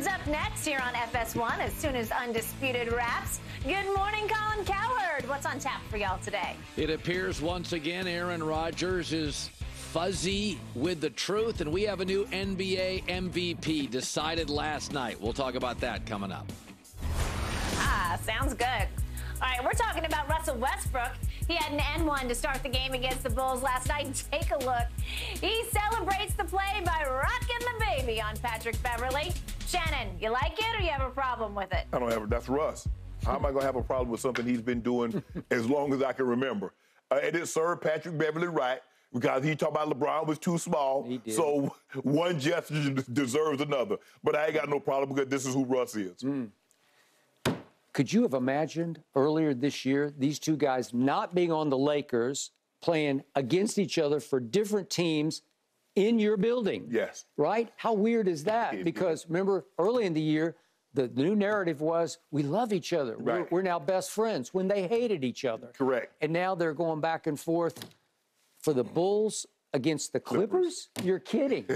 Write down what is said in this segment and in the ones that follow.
is up next here on FS1 as soon as Undisputed wraps. Good morning, Colin Cowherd. What's on tap for y'all today? It appears once again Aaron Rodgers is fuzzy with the truth, and we have a new NBA MVP decided last night. We'll talk about that coming up. Sounds good. All right, we're talking about Russell Westbrook. He had an N1 to start the game against the Bulls last night. Take a look. He celebrates the play by rocking the baby on Pat Beverley. Shannon, you like it or you have a problem with it? I don't have it. That's Russ. How am I going to have a problem with something he's been doing as long as I can remember? And it served Patrick Beverley right because he talked about LeBron was too small. He did. So one gesture deserves another. But I ain't got no problem because this is who Russ is. Could you have imagined earlier this year these two guys not being on the Lakers, playing against each other for different teams in your building? Yes. Right? How weird is that? Because remember, early in the year, the new narrative was we love each other. Right. We're now best friends when they hated each other. Correct. And now they're going back and forth for the Bulls against the Clippers? You're kidding.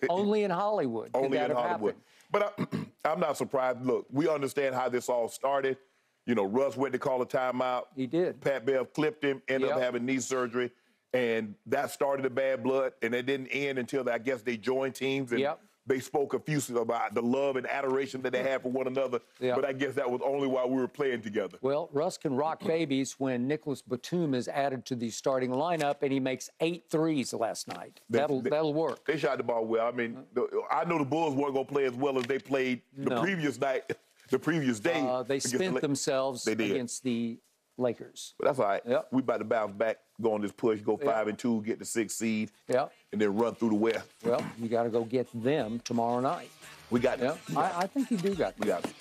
Only in Hollywood. Only in Hollywood. Happened. But I'm not surprised. Look, we understand how this all started. You know, Russ went to call a timeout. He did. Pat Bev clipped him, ended up having knee surgery, and that started the bad blood. And it didn't end until, I guess, they joined teams and they spoke effusive about the love and adoration that they had for one another. But I guess that was only while we were playing together. Well, Russ can rock babies when Nicholas Batum is added to the starting lineup, and he makes 8 threes last night. That'll work. They shot the ball well. I mean, I know the Bulls weren't going to play as well as they played the previous night, the previous day. They spent themselves against the Lakers. But that's all right. We about to bounce back, go on this push, go 5-2, get the 6th seed, and then run through the West. Well, you got to go get them tomorrow night. We got it. I think you do got it. We got it.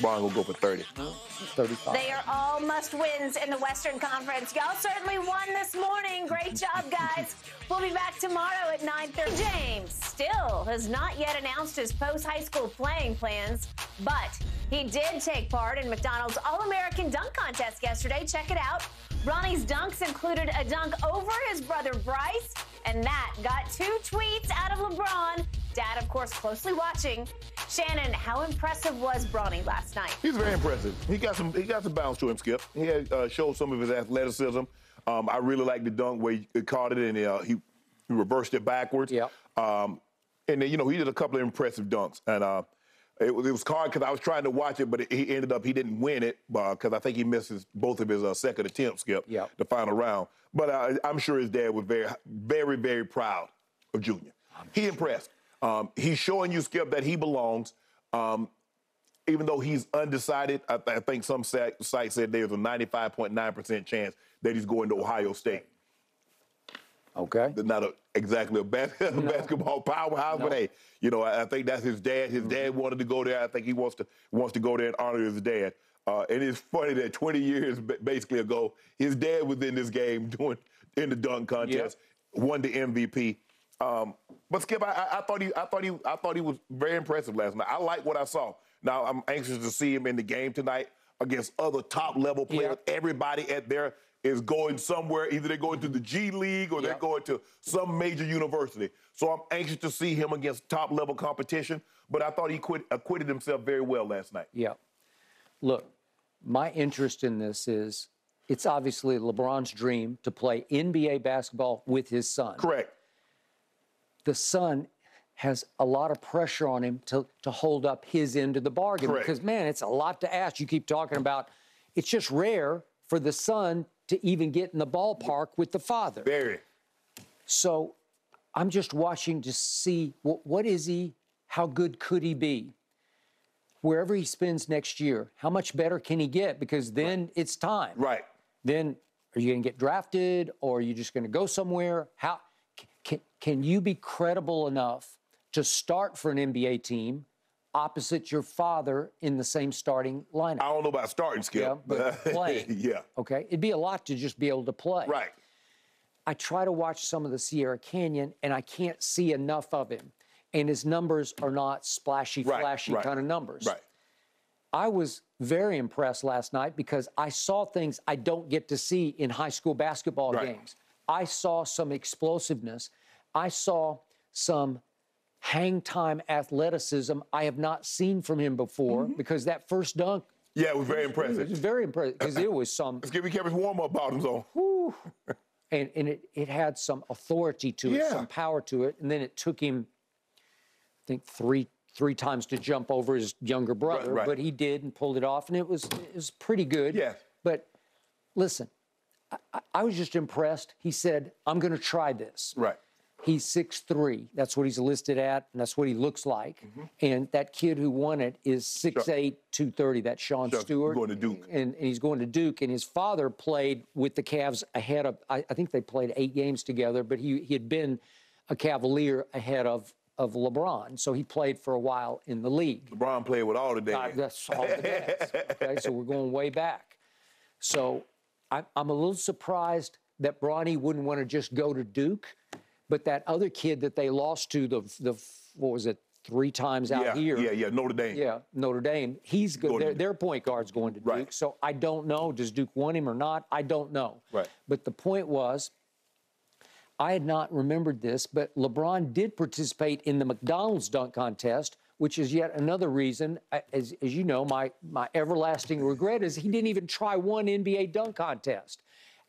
Brian will go for 30. 35. They are all must-wins in the Western Conference. Y'all certainly won this morning. Great job, guys. We'll be back tomorrow at 9:30. James still has not yet announced his post-high school playing plans, but he did take part in McDonald's All-American Dunk Contest yesterday. Check it out. Ronnie's dunks included a dunk over his brother Bryce, and that got 2 tweets out of LeBron. Dad, of course, closely watching. Shannon, how impressive was Bronny last night? He's very impressive. He got some bounce to him, Skip. He had showed some of his athleticism. I really like the dunk where he caught it and he reversed it backwards. And then, you know, he did a couple of impressive dunks. And it was hard because I was trying to watch it, but he didn't win it because I think he missed both of his second attempts, Skip, the final round. But I'm sure his dad was very, very, very proud of Junior. He impressed. He's showing you, Skip, that he belongs. Even though he's undecided, I think some site said there's a 95.9% chance that he's going to Ohio State. Okay. Not exactly a basketball powerhouse, but hey, you know, I think that's his dad. His dad wanted to go there. I think he wants to go there and honor his dad. And it's funny that 20 years basically ago, his dad was in this game in the dunk contest, won the MVP. But Skip, I thought he was very impressive last night. I like what I saw. Now I'm anxious to see him in the game tonight against other top-level players. Everybody is going somewhere. Either they're going to the G League or they're going to some major university. So I'm anxious to see him against top-level competition. But I thought he acquitted himself very well last night. Yeah. Look, my interest in this is it's obviously LeBron's dream to play NBA basketball with his son. Correct. The son has a lot of pressure on him to hold up his end of the bargain. Correct. Because, man, it's a lot to ask. You keep talking about it's just rare for the son to even get in the ballpark with the father. Very. So I'm just watching to see what is he, how good could he be? Wherever he spends next year, how much better can he get? Because then it's time. Right. Then are you going to get drafted or are you just going to go somewhere? How can you be credible enough to start for an NBA team opposite your father in the same starting lineup? I don't know about starting, Skip. Yeah, but playing. Okay? It'd be a lot to just be able to play. Right. I try to watch some of the Sierra Canyon, and I can't see enough of him. And his numbers are not splashy, flashy kind of numbers. Right. I was very impressed last night because I saw things I don't get to see in high school basketball games. I saw some explosiveness. I saw some hang time athleticism I have not seen from him before, because that first dunk. Yeah, it was very impressive. It was very impressive because it was some. Let's give me Kevin's warm-up bottoms on. Whew, and it had some authority to it, some power to it, and then it took him, I think, three times to jump over his younger brother, but he did and pulled it off, and it was pretty good. Yeah. But listen, I was just impressed. He said, "I'm going to try this." Right. He's 6'3". That's what he's listed at, and that's what he looks like. And that kid who won it is 6'8", 230. That's Sean Stewart. He's going to Duke. And he's going to Duke. And his father played with the Cavs ahead of, I think they played 8 games together, but he had been a Cavalier ahead of LeBron. So he played for a while in the league. LeBron played with all the dads. That's all the dads. Okay, so we're going way back. So I'm a little surprised that Bronny wouldn't want to just go to Duke. But that other kid that they lost to, the what was it, 3 times out here? Yeah, Notre Dame. Yeah, Notre Dame. He's good. Their point guard's going to Duke. Right. So I don't know. Does Duke want him or not? I don't know. Right. But the point was, I had not remembered this, but LeBron did participate in the McDonald's dunk contest, which is yet another reason, as you know, my everlasting regret is he didn't even try one NBA dunk contest.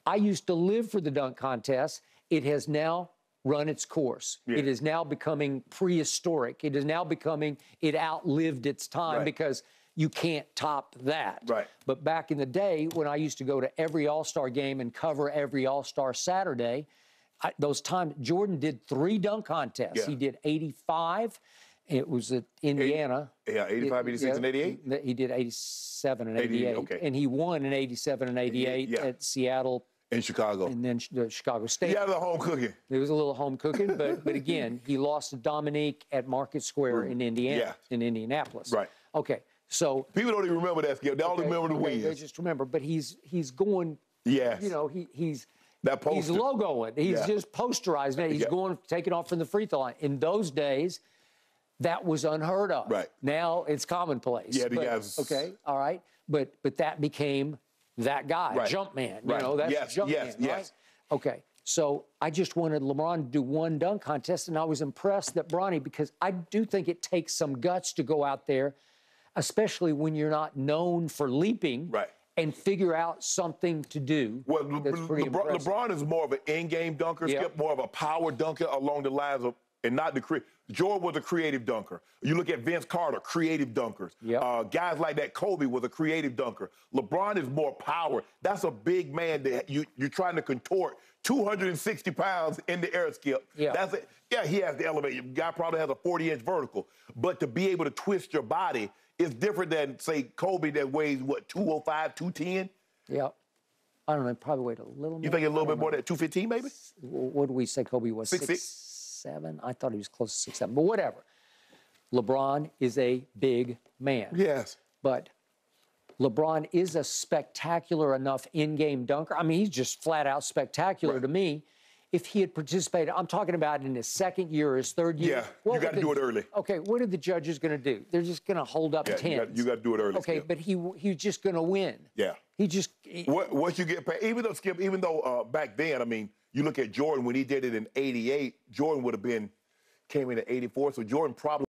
I used to live for the dunk contest. It has now run its course. Yeah. It is now becoming prehistoric. It is now becoming, it outlived its time because you can't top that. Right. But back in the day when I used to go to every All-Star game and cover every All-Star Saturday, those times, Jordan did 3 dunk contests. Yeah. He did 85. It was at Indiana. 85, 86, and 88? He did 87 and 88. Okay. And he won in 87 and 88 at Seattle. In Chicago. And then Chicago State. He had a little home cooking. There was a little home cooking, but again, he lost to Dominique at Market Square in Indiana, in Indianapolis. Right. Okay, so. People don't even remember that skip. They only remember the wins. They just remember, but he's going, yes. You know, he's logoing. He's just posterizing it. He's going, taking off from the free throw line. In those days, that was unheard of. Right. Now it's commonplace. Yeah, the guys. Okay, all right. But that became that guy, Jumpman. You know, that's Jumpman, right? Okay, so I just wanted LeBron to do one dunk contest, and I was impressed that Bronny, because I do think it takes some guts to go out there, especially when you're not known for leaping, and figure out something to do. Well, LeBron is more of an in-game dunker, Skip, more of a power dunker along the lines of, and not the Jordan was a creative dunker. You look at Vince Carter, creative dunkers. Yep. Guys like that, Kobe was a creative dunker. LeBron is more power. That's a big man that you're trying to contort 260 pounds in the air, Skip. Yeah. That's it. Yeah, he has the elevator. Guy probably has a 40-inch vertical. But to be able to twist your body is different than, say, Kobe that weighs, what, 205, 210? Yeah. I don't know, probably weighed a little more. You think a little bit more than 215, maybe? What did we say Kobe was? 6'6"? 6'7"? I thought he was close to 6'7", but whatever. LeBron is a big man. Yes. But LeBron is a spectacular enough in-game dunker. I mean, he's just flat out spectacular to me. If he had participated, I'm talking about in his second year or his third year. Yeah, you got to do it early. Okay, what are the judges going to do? They're just going to hold up tens. You got to do it early. Okay, Skip. but he's just going to win. Yeah. What you get paid, even though back then, I mean, you look at Jordan when he did it in '88. Jordan came in at '84, so Jordan probably